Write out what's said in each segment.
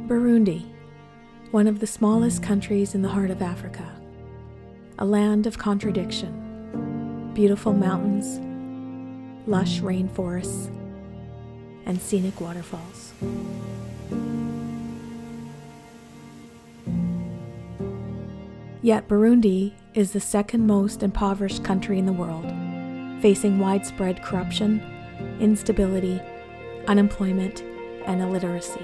Burundi, one of the smallest countries in the heart of Africa, a land of contradiction, beautiful mountains, lush rainforests, and scenic waterfalls. Yet Burundi is the second most impoverished country in the world, facing widespread corruption, instability, unemployment, and illiteracy.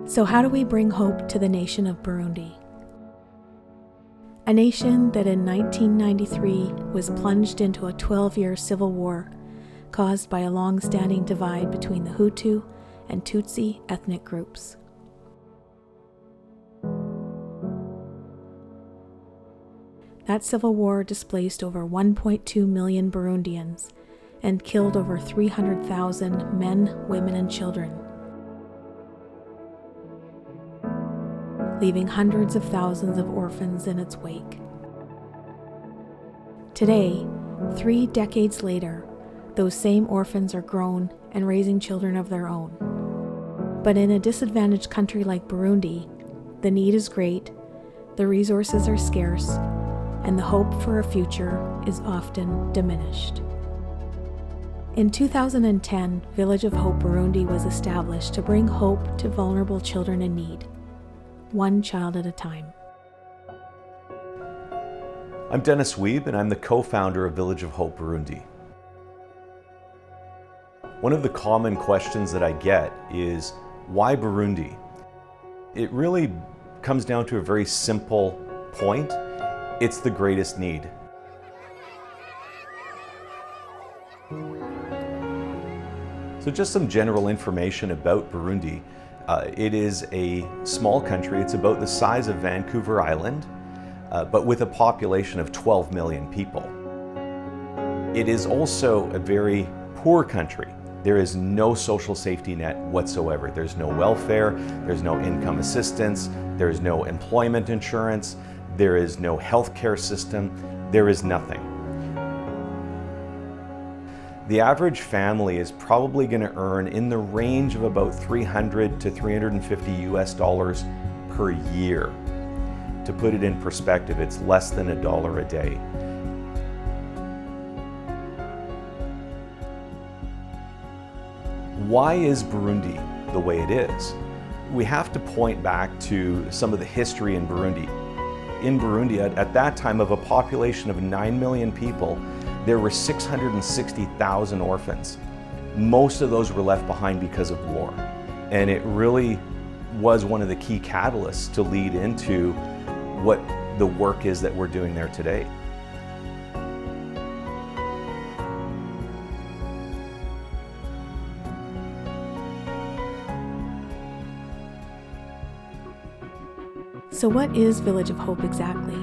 So how do we bring hope to the nation of Burundi? A nation that in 1993 was plunged into a 12-year civil war caused by a long-standing divide between the Hutu and Tutsi ethnic groups. That civil war displaced over 1.2 million Burundians and killed over 300,000 men, women, and children, leaving hundreds of thousands of orphans in its wake. Today, 3 decades later, those same orphans are grown and raising children of their own. But in a disadvantaged country like Burundi, the need is great, the resources are scarce, and the hope for a future is often diminished. In 2010, Village of Hope Burundi was established to bring hope to vulnerable children in need, one child at a time. I'm Dennis Wiebe, and I'm the co-founder of Village of Hope Burundi. One of the common questions that I get is, why Burundi? It really comes down to a very simple point. It's the greatest need. So just some general information about Burundi. It is a small country. It's about the size of Vancouver Island, but with a population of 12 million people. It is also a very poor country. There is no social safety net whatsoever. There's no welfare, there's no income assistance, there is no employment insurance, there is no healthcare system, there is nothing. The average family is probably going to earn in the range of about $300 to $350 per year. To put it in perspective, it's less than $1 a day. Why is Burundi the way it is? We have to point back to some of the history in Burundi. In Burundi, at that time, of a population of 9 million people, there were 660,000 orphans. Most of those were left behind because of war. And it really was one of the key catalysts to lead into what the work is that we're doing there today. So what is Village of Hope exactly?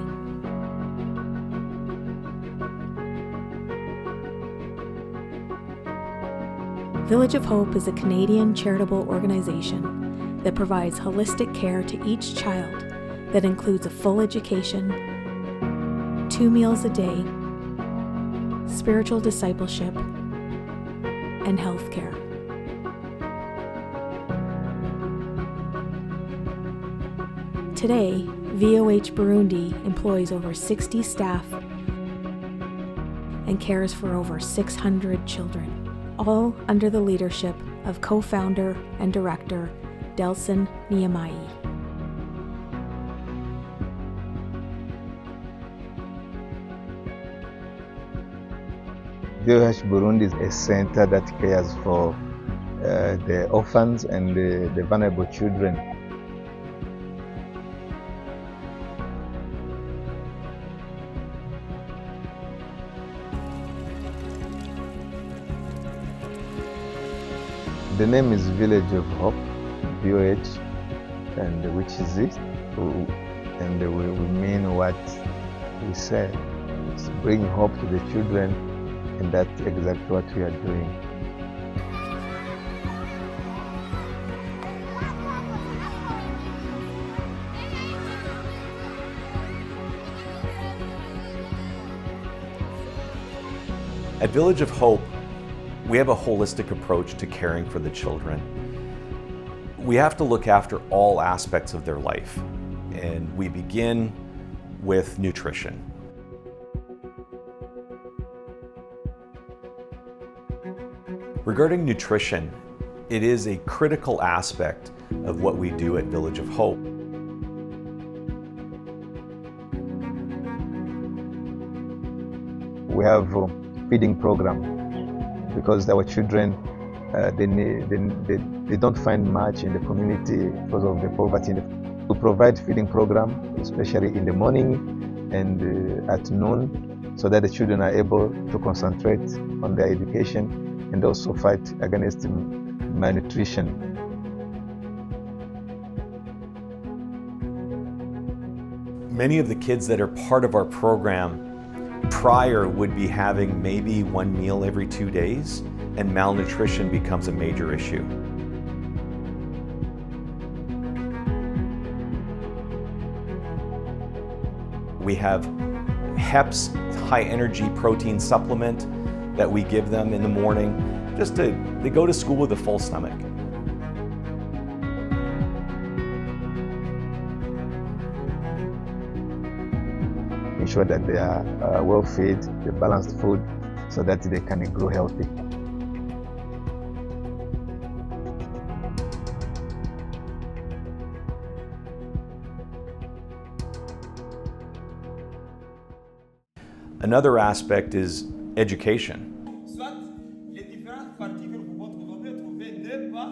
Village of Hope is a Canadian charitable organization that provides holistic care to each child that includes a full education, 2 meals a day, spiritual discipleship, and health care. Today, VOH Burundi employs over 60 staff and cares for over 600 children, all under the leadership of co-founder and director Delson Niyamai. VOH Burundi is a center that cares for the orphans and the vulnerable children. The name is Village of Hope, VOH, and which is it? And we mean what we say. It's bringing hope to the children, and that's exactly what we are doing. At Village of Hope, we have a holistic approach to caring for the children. We have to look after all aspects of their life, and we begin with nutrition. Regarding nutrition, it is a critical aspect of what we do at Village of Hope. We have a feeding program because our children they don't find much in the community because of the poverty. We provide feeding program, especially in the morning and at noon, so that the children are able to concentrate on their education and also fight against malnutrition. Many of the kids that are part of our program prior would be having maybe one meal every 2 days, and malnutrition becomes a major issue. We have HEPS, high energy protein supplement, that we give them in the morning, they go to school with a full stomach. Ensure that they are well fed, the balanced food, so that they can grow healthy. Another aspect is education. Soit les différentes parties que vous pouvez trouver ne pas,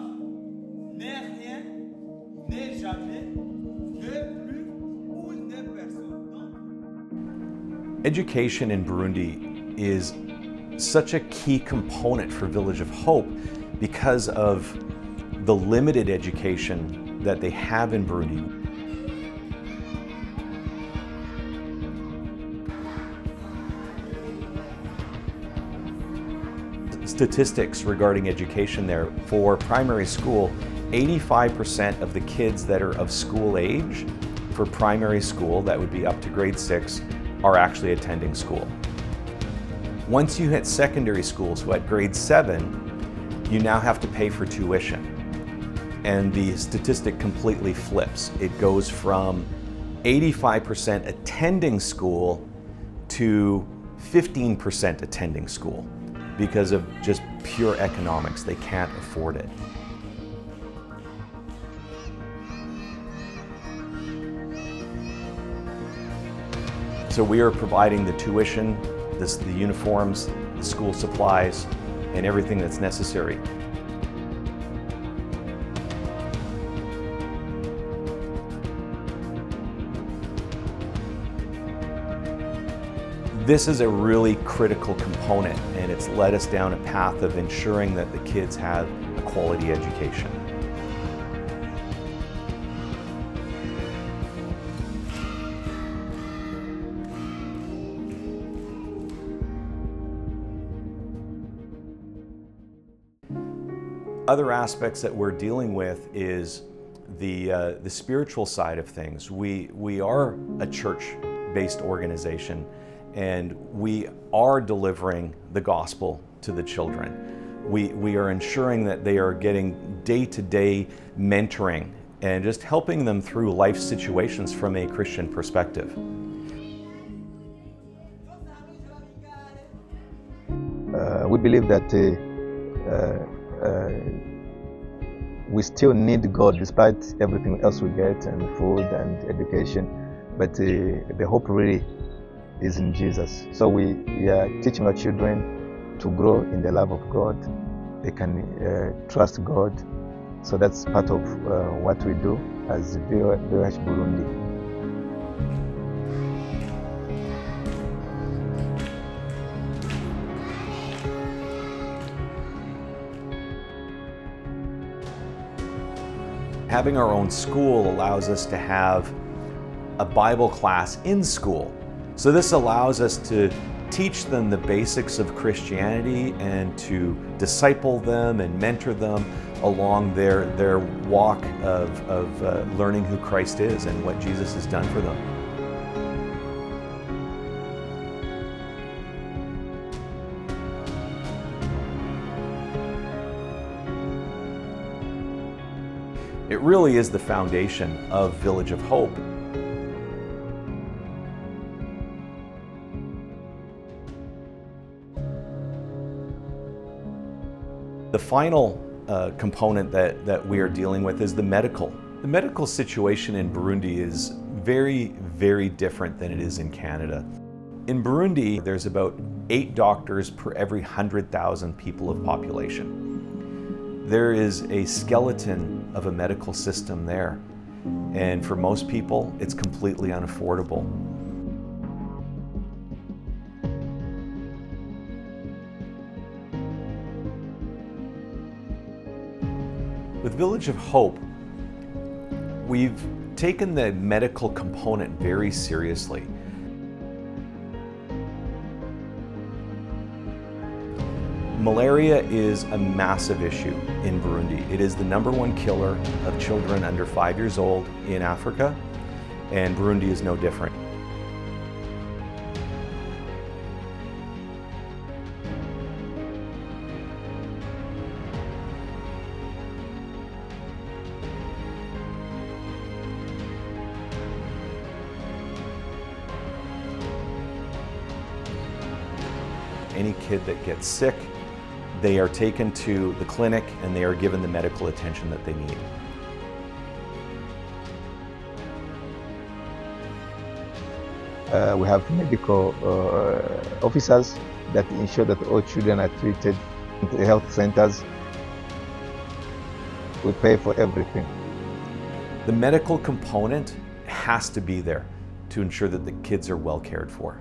n'est rien, n'est jamais, ne plus ou ne personne. Education in Burundi is such a key component for Village of Hope because of the limited education that they have in Burundi. Statistics regarding education there, for primary school, 85% of the kids that are of school age for primary school, that would be up to grade 6, are actually attending school. Once you hit secondary school, so at grade 7, you now have to pay for tuition. And the statistic completely flips. It goes from 85% attending school to 15% attending school because of just pure economics. They can't afford it. So we are providing the tuition, the uniforms, the school supplies, and everything that's necessary. This is a really critical component, and it's led us down a path of ensuring that the kids have a quality education. Other aspects that we're dealing with is the spiritual side of things. We are a church-based organization, and we are delivering the gospel to the children. We are ensuring that they are getting day-to-day mentoring and just helping them through life situations from a Christian perspective. We believe that we still need God despite everything else we get, and food and education, but the hope really is in Jesus. So we are teaching our children to grow in the love of God. They can trust God. So that's part of what we do as VOH Burundi. Having our own school allows us to have a Bible class in school. So this allows us to teach them the basics of Christianity and to disciple them and mentor them along their walk of learning who Christ is and what Jesus has done for them. It really is the foundation of Village of Hope. The final component that we are dealing with is the medical. The medical situation in Burundi is very, very different than it is in Canada. In Burundi, there's about 8 doctors per every 100,000 people of population. There is a skeleton of a medical system there, and for most people, it's completely unaffordable. With Village of Hope, we've taken the medical component very seriously. Malaria is a massive issue in Burundi. It is the #1 killer of children under 5 years old in Africa, and Burundi is no different. Any kid that gets sick, they are taken to the clinic and they are given the medical attention that they need. We have medical officers that ensure that all children are treated in the health centers. We pay for everything. The medical component has to be there to ensure that the kids are well cared for.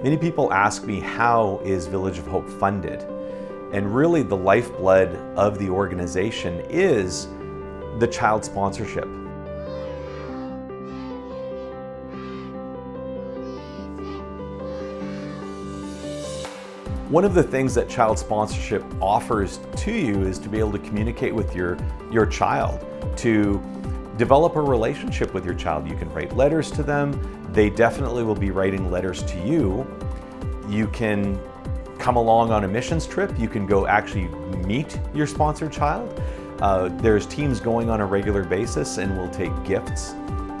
Many people ask me, how is Village of Hope funded? And really the lifeblood of the organization is the child sponsorship. One of the things that child sponsorship offers to you is to be able to communicate with your child, to develop a relationship with your child. You can write letters to them. They definitely will be writing letters to you. You can come along on a missions trip. You can go actually meet your sponsored child. There's teams going on a regular basis and will take gifts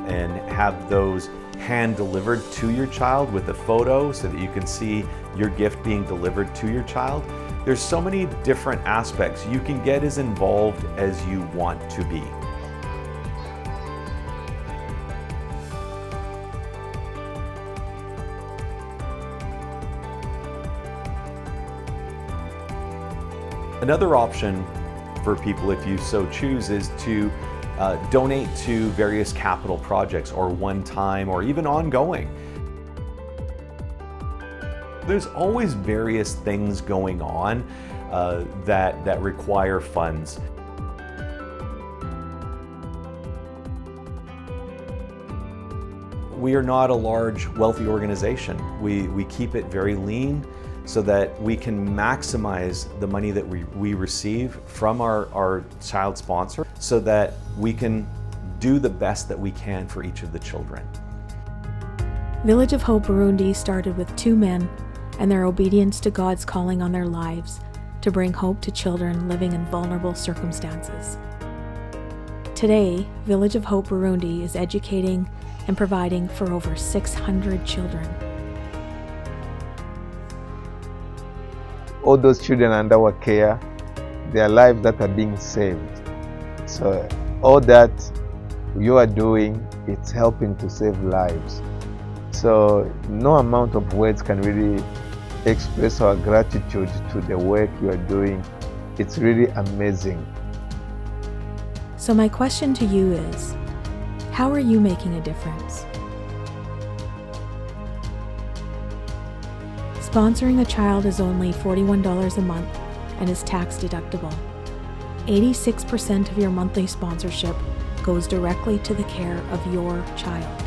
and have those hand delivered to your child with a photo so that you can see your gift being delivered to your child. There's so many different aspects. You can get as involved as you want to be. Another option for people, if you so choose, is to donate to various capital projects, or one-time or even ongoing. There's always various things going on that require funds. We are not a large, wealthy organization. We keep it very lean so that we can maximize the money that we receive from our child sponsor, so that we can do the best that we can for each of the children. Village of Hope Burundi started with 2 men and their obedience to God's calling on their lives to bring hope to children living in vulnerable circumstances. Today, Village of Hope Burundi is educating and providing for over 600 children. All those children under our care, their lives that are being saved. So all that you are doing, it's helping to save lives. So no amount of words can really express our gratitude to the work you are doing. It's really amazing. So my question to you is, how are you making a difference? Sponsoring a child is only $41 a month and is tax deductible. 86% of your monthly sponsorship goes directly to the care of your child.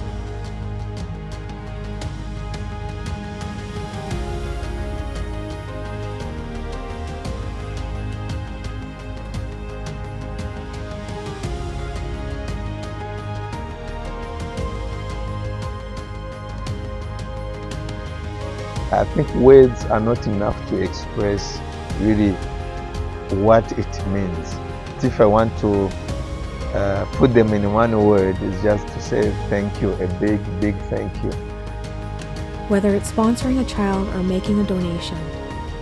I think words are not enough to express really what it means. If I want to put them in one word, it's just to say thank you, a big, big thank you. Whether it's sponsoring a child or making a donation,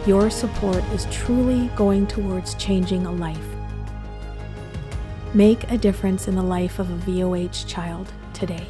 your support is truly going towards changing a life. Make a difference in the life of a VOH child today.